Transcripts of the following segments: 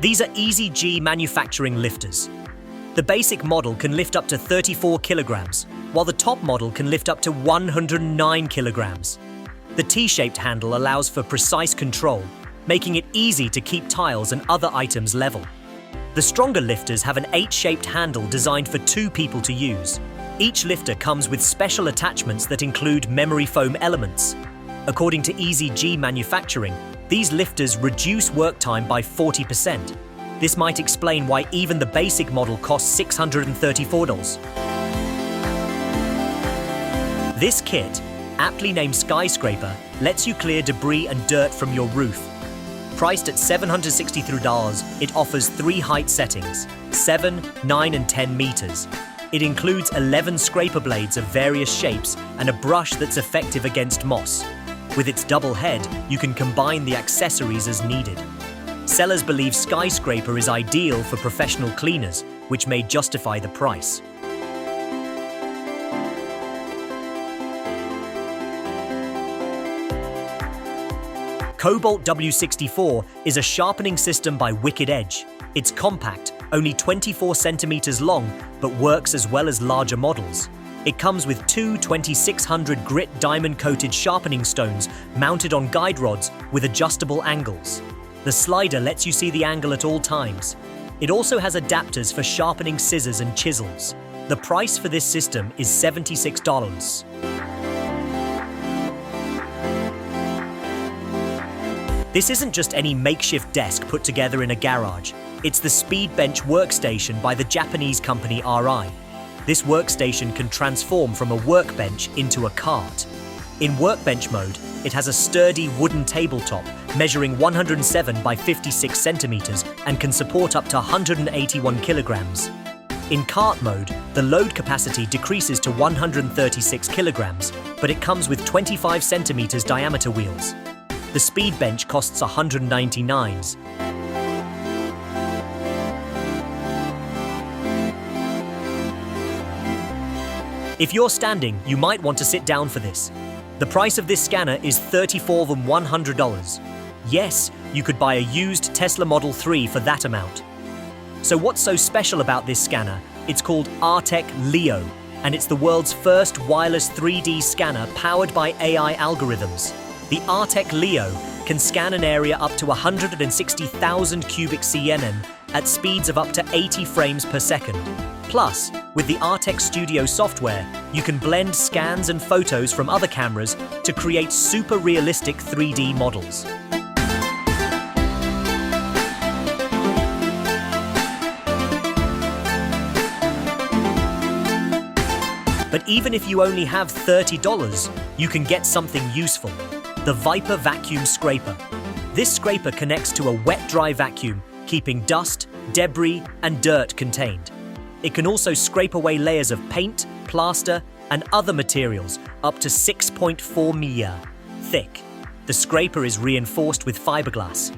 These are EZG manufacturing lifters. The basic model can lift up to 34 kilograms, while the top model can lift up to 109 kilograms. The T-shaped handle allows for precise control, making it easy to keep tiles and other items level. The stronger lifters have an H-shaped handle designed for 2 people to use. Each lifter comes with special attachments that include memory foam elements. According to EZG Manufacturing, these lifters reduce work time by 40%. This might explain why even the basic model costs $634. This kit, aptly named skyScraper, lets you clear debris and dirt from your roof. Priced at $763, it offers 3 height settings, 7, 9 and 10 meters. It includes 11 scraper blades of various shapes and a brush that's effective against moss. With its double head, you can combine the accessories as needed. Sellers believe skyScraper is ideal for professional cleaners, which may justify the price. Cobalt W64 is a sharpening system by Wicked Edge. It's compact, only 24 centimeters long, but works as well as larger models. It comes with 2 2600 grit diamond-coated sharpening stones mounted on guide rods with adjustable angles. The slider lets you see the angle at all times. It also has adapters for sharpening scissors and chisels. The price for this system is $76. This isn't just any makeshift desk put together in a garage. It's the Speedbench workstation by the Japanese company RI. This workstation can transform from a workbench into a cart. In workbench mode, it has a sturdy wooden tabletop measuring 107 by 56 centimeters and can support up to 181 kilograms. In cart mode, the load capacity decreases to 136 kilograms, but it comes with 25 centimeters diameter wheels. The Speedbench costs $199. If you're standing, you might want to sit down for this. The price of this scanner is $34,100. Yes, you could buy a used Tesla Model 3 for that amount. So what's so special about this scanner? It's called Artec Leo, and it's the world's first wireless 3D scanner powered by AI algorithms. The Artec Leo can scan an area up to 160,000 cubic cnn at speeds of up to 80 frames per second. Plus, with the Artec Studio software, you can blend scans and photos from other cameras to create super realistic 3D models. But even if you only have $30, you can get something useful. The VIB-BAR vacuum scraper. This scraper connects to a wet-dry vacuum, keeping dust, debris, and dirt contained. It can also scrape away layers of paint, plaster, and other materials up to 6.4 mm thick. The scraper is reinforced with fiberglass.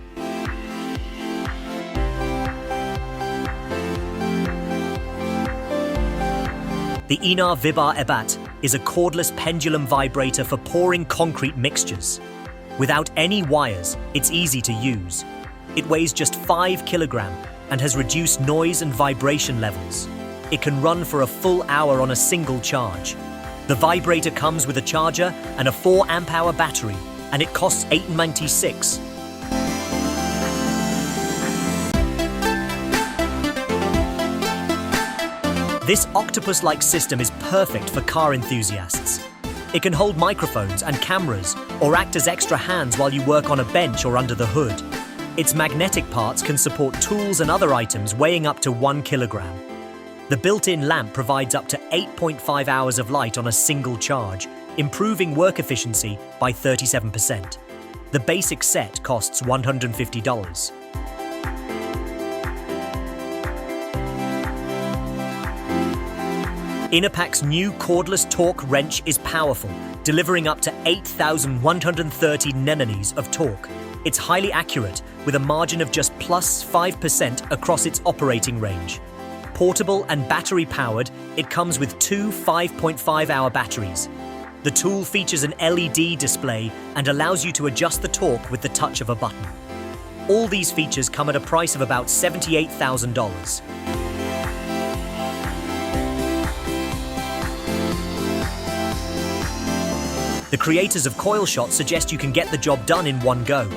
The ENAR VIB-BAR E-BATT is a cordless pendulum vibrator for pouring concrete mixtures. Without any wires, it's easy to use. It weighs just 5 kilograms and has reduced noise and vibration levels. It can run for a full hour on a single charge. The vibrator comes with a charger and a 4 amp-hour battery, and it costs $896. This octopus-like system is perfect for car enthusiasts. It can hold microphones and cameras or act as extra hands while you work on a bench or under the hood. Its magnetic parts can support tools and other items weighing up to 1 kilogram. The built-in lamp provides up to 8.5 hours of light on a single charge, improving work efficiency by 37%. The basic set costs $150. Enerpac's new cordless torque wrench is powerful, delivering up to 8,130 newtons of torque. It's highly accurate, with a margin of just plus 5% across its operating range. Portable and battery-powered, it comes with 2 5.5-hour batteries. The tool features an LED display and allows you to adjust the torque with the touch of a button. All these features come at a price of about $78,000. The creators of CoilShot suggest you can get the job done in one go.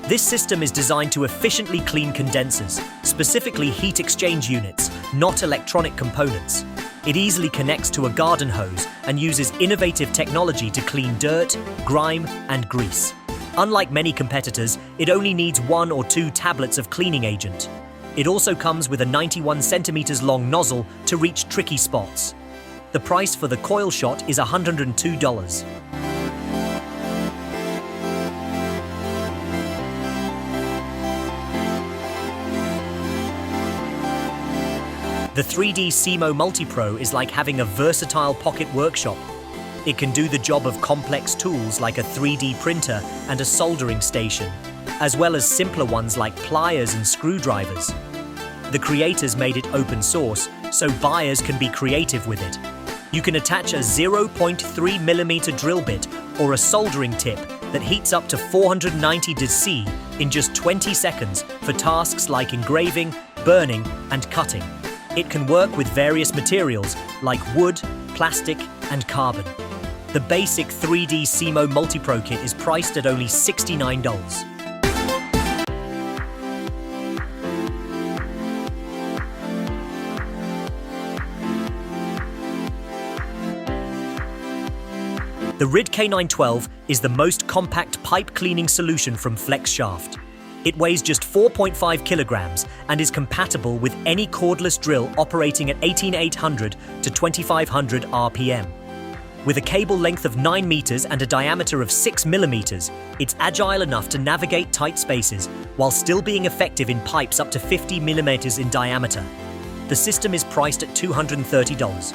This system is designed to efficiently clean condensers, specifically heat exchange units, not electronic components. It easily connects to a garden hose and uses innovative technology to clean dirt, grime, and grease. Unlike many competitors, it only needs 1 or 2 tablets of cleaning agent. It also comes with a 91 centimeters long nozzle to reach tricky spots. The price for the CoilShot is $102. The 3D SEMO MultiPro is like having a versatile pocket workshop. It can do the job of complex tools like a 3D printer and a soldering station, as well as simpler ones like pliers and screwdrivers. The creators made it open source, so buyers can be creative with it. You can attach a 0.3mm drill bit or a soldering tip that heats up to 490°C in just 20 seconds for tasks like engraving, burning, and cutting. It can work with various materials like wood, plastic, and carbon. The basic 3D SEMO MultiPro kit is priced at only $69. The RYOBI K912 is the most compact pipe cleaning solution from FlexShaft. It weighs just 4.5 kilograms and is compatible with any cordless drill operating at 18,800 to 2,500 RPM. With a cable length of 9 meters and a diameter of 6 millimeters, it's agile enough to navigate tight spaces while still being effective in pipes up to 50 millimeters in diameter. The system is priced at $230.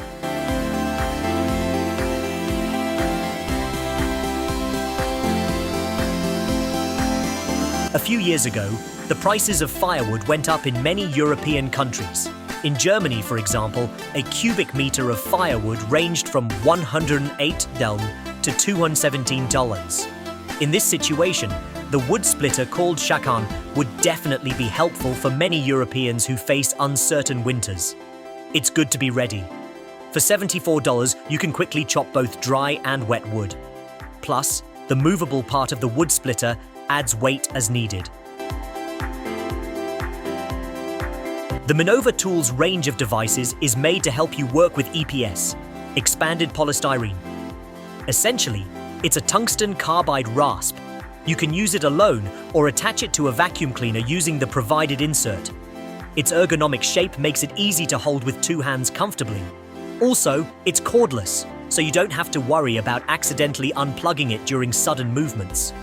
A few years ago, the prices of firewood went up in many European countries. In Germany, for example, a cubic meter of firewood ranged from $108 to $217. In this situation, the wood splitter called Chekan would definitely be helpful for many Europeans who face uncertain winters. It's good to be ready. For $74, you can quickly chop both dry and wet wood. Plus, the movable part of the wood splitter adds weight as needed. The MINOVA tool's range of devices is made to help you work with EPS, expanded polystyrene. Essentially, it's a tungsten carbide rasp. You can use it alone or attach it to a vacuum cleaner using the provided insert. Its ergonomic shape makes it easy to hold with 2 hands comfortably. Also, it's cordless, so you don't have to worry about accidentally unplugging it during sudden movements.